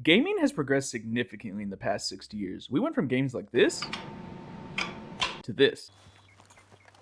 Gaming has progressed significantly in the past 60 years. We went from games like this to this.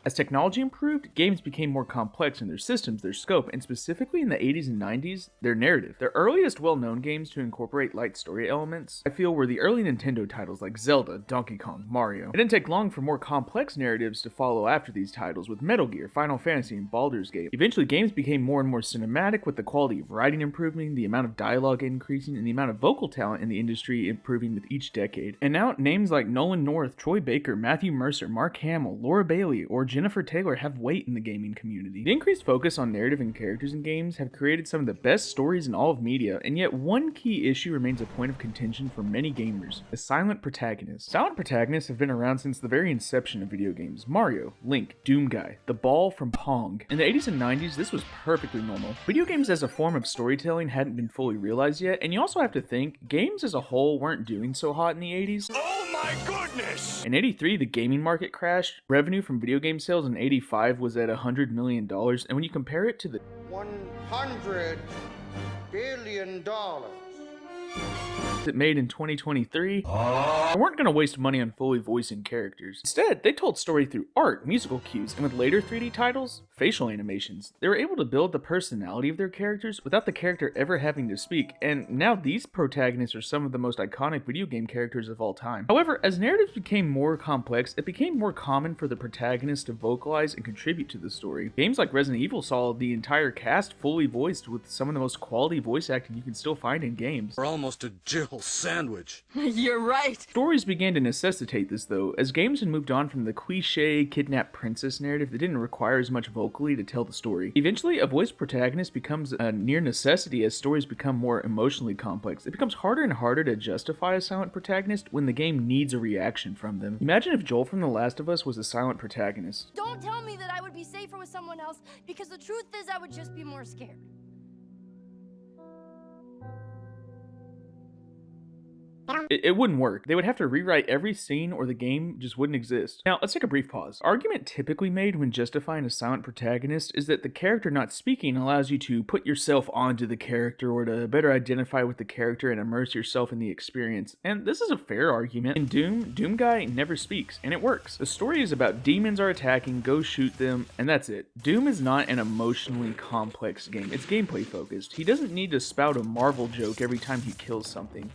As technology improved, games became more complex in their systems, their scope, and specifically in the 80s and 90s, their narrative. The earliest well-known games to incorporate light story elements, I feel, were the early Nintendo titles like Zelda, Donkey Kong, Mario. It didn't take long for more complex narratives to follow after these titles, with Metal Gear, Final Fantasy, and Baldur's Gate. Eventually, games became more and more cinematic, with the quality of writing improving, the amount of dialogue increasing, and the amount of vocal talent in the industry improving with each decade. And now, names like Nolan North, Troy Baker, Matthew Mercer, Mark Hamill, Laura Bailey, or Jennifer Taylor have weight in the gaming community. The increased focus on narrative and characters in games have created some of the best stories in all of media, and yet one key issue remains a point of contention for many gamers: the silent protagonist. Silent protagonists have been around since the very inception of video games. Mario, Link, Doom Guy, the ball from Pong. In the 80s and 90s, this was perfectly normal. Video games as a form of storytelling hadn't been fully realized yet, and you also have to think, games as a whole weren't doing so hot in the 80s. Oh my goodness! In 83, the gaming market crashed. Revenue from video game sales in 85 was at $100 million, and when you compare it to the $100 billion it made in 2023, they weren't going to waste money on fully voicing characters. Instead, they told story through art, musical cues, and with later 3D titles, facial animations. They were able to build the personality of their characters without the character ever having to speak, and now these protagonists are some of the most iconic video game characters of all time. However, as narratives became more complex, it became more common for the protagonist to vocalize and contribute to the story. Games like Resident Evil saw the entire cast fully voiced, with some of the most quality voice acting you can still find in games. We're almost a Jill sandwich. You're right. Stories began to necessitate this, though, as games had moved on from the cliche kidnapped princess narrative that didn't require as much vocally to tell the story. Eventually, a voiced protagonist becomes a near necessity as stories become more emotionally complex. It becomes harder and harder to justify a silent protagonist when the game needs a reaction from them. Imagine if Joel from The Last of Us was a silent protagonist. Don't tell me that I would be safer with someone else, because the truth is I would just be more scared. It wouldn't work. They would have to rewrite every scene or the game just wouldn't exist. Now, let's take a brief pause. Argument typically made when justifying a silent protagonist is that the character not speaking allows you to put yourself onto the character or to better identify with the character and immerse yourself in the experience. And this is a fair argument. In Doom Guy never speaks, and it works. The story is about demons are attacking, go shoot them, and that's it. Doom is not an emotionally complex game. It's gameplay focused. He doesn't need to spout a Marvel joke every time he kills something.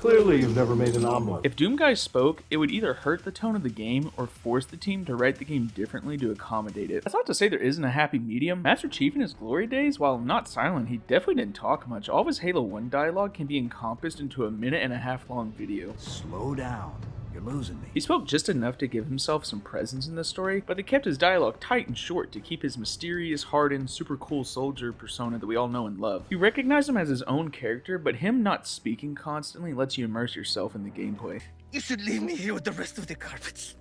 Clearly, you've never made an omelet. If Doom Guy spoke, it would either hurt the tone of the game or force the team to write the game differently to accommodate it. That's not to say there isn't a happy medium. Master Chief in his glory days, while not silent, he definitely didn't talk much. All of his Halo 1 dialogue can be encompassed into a 1.5-minute long video. Slow down. You're losing me. He spoke just enough to give himself some presence in the story, but they kept his dialogue tight and short to keep his mysterious, hardened, super cool soldier persona that we all know and love. You recognize him as his own character, but him not speaking constantly lets you immerse yourself in the gameplay. You should leave me here with the rest of the carpets.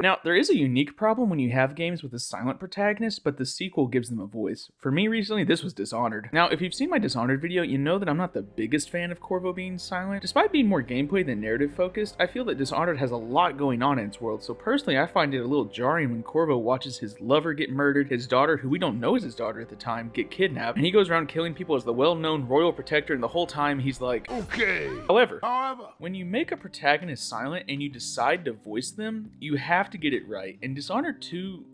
Now, there is a unique problem when you have games with a silent protagonist, but the sequel gives them a voice. For me recently, this was Dishonored. Now, if you've seen my Dishonored video, you know that I'm not the biggest fan of Corvo being silent. Despite being more gameplay than narrative focused, I feel that Dishonored has a lot going on in its world, so personally I find it a little jarring when Corvo watches his lover get murdered, his daughter, who we don't know is his daughter at the time, get kidnapped, and he goes around killing people as the well-known royal protector, and the whole time he's like, Okay. However, when you make a protagonist silent and you decide to voice them, you have to get it right, and Dishonored 2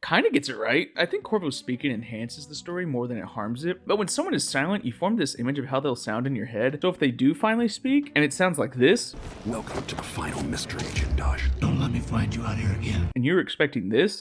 kind of gets it right. I think Corvo speaking enhances the story more than it harms it, but when someone is silent, you form this image of how they'll sound in your head, so if they do finally speak, and it sounds like this, Welcome to the final mystery, Jindosh. Don't let me find you out here again. and you're expecting this,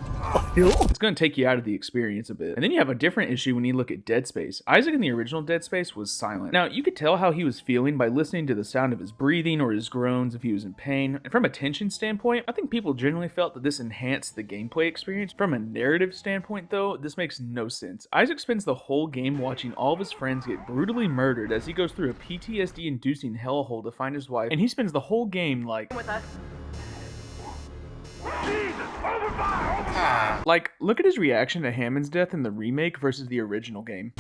it's going to take you out of the experience a bit. And then you have a different issue when you look at Dead Space. Isaac in the original Dead Space was silent. Now, you could tell how he was feeling by listening to the sound of his breathing or his groans if he was in pain. And from a tension standpoint, I think people generally felt that this enhanced the gameplay experience. From a narrative standpoint, though, this makes no sense. Isaac spends the whole game watching all of his friends get brutally murdered as he goes through a PTSD-inducing hellhole to find his wife, and he spends the whole game like... Like, look at his reaction to Hammond's death in the remake versus the original game.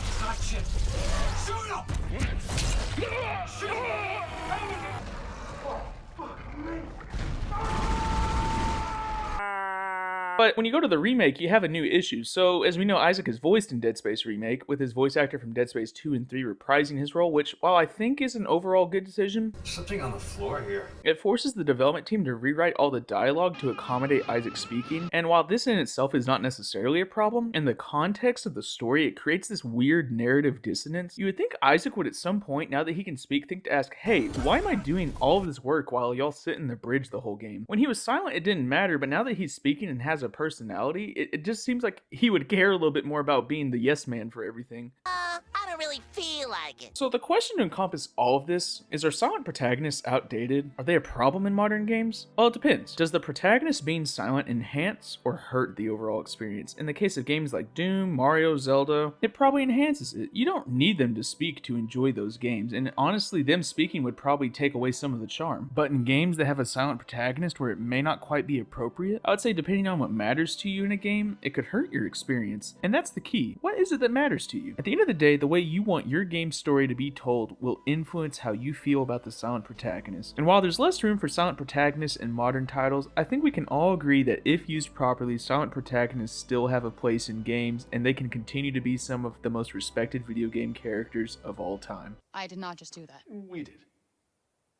But when you go to the remake, you have a new issue. So, as we know, Isaac is voiced in Dead Space Remake, with his voice actor from Dead Space 2 and 3 reprising his role, which, while I think is an overall good decision, Something on the floor here. it forces the development team to rewrite all the dialogue to accommodate Isaac speaking, and while this in itself is not necessarily a problem, in the context of the story, it creates this weird narrative dissonance. You would think Isaac would at some point, now that he can speak, think to ask, hey, why am I doing all of this work while y'all sit in the bridge the whole game? When he was silent, it didn't matter, but now that he's speaking and has a personality, it just seems like he would care a little bit more about being the yes man for everything. I don't really feel like it. So the question to encompass all of this is, are silent protagonists outdated? Are they a problem in modern games? Well, it depends. Does the protagonist being silent enhance or hurt the overall experience? In the case of games like Doom, Mario, Zelda, it probably enhances it. You don't need them to speak to enjoy those games, and honestly, them speaking would probably take away some of the charm. But in games that have a silent protagonist where it may not quite be appropriate, I would say depending on what matters to you in a game, it could hurt your experience. And that's the key. What is it that matters to you? At the end of the day, the way you want your game's story to be told will influence how you feel about the silent protagonist. And while there's less room for silent protagonists in modern titles, I think we can all agree that if used properly, silent protagonists still have a place in games, and they can continue to be some of the most respected video game characters of all time. I did not just do that. We did.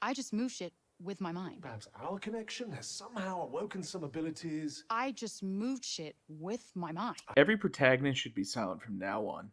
I just moved shit with my mind. Perhaps our connection has somehow awoken some abilities. I just moved shit with my mind. Every protagonist should be silent from now on.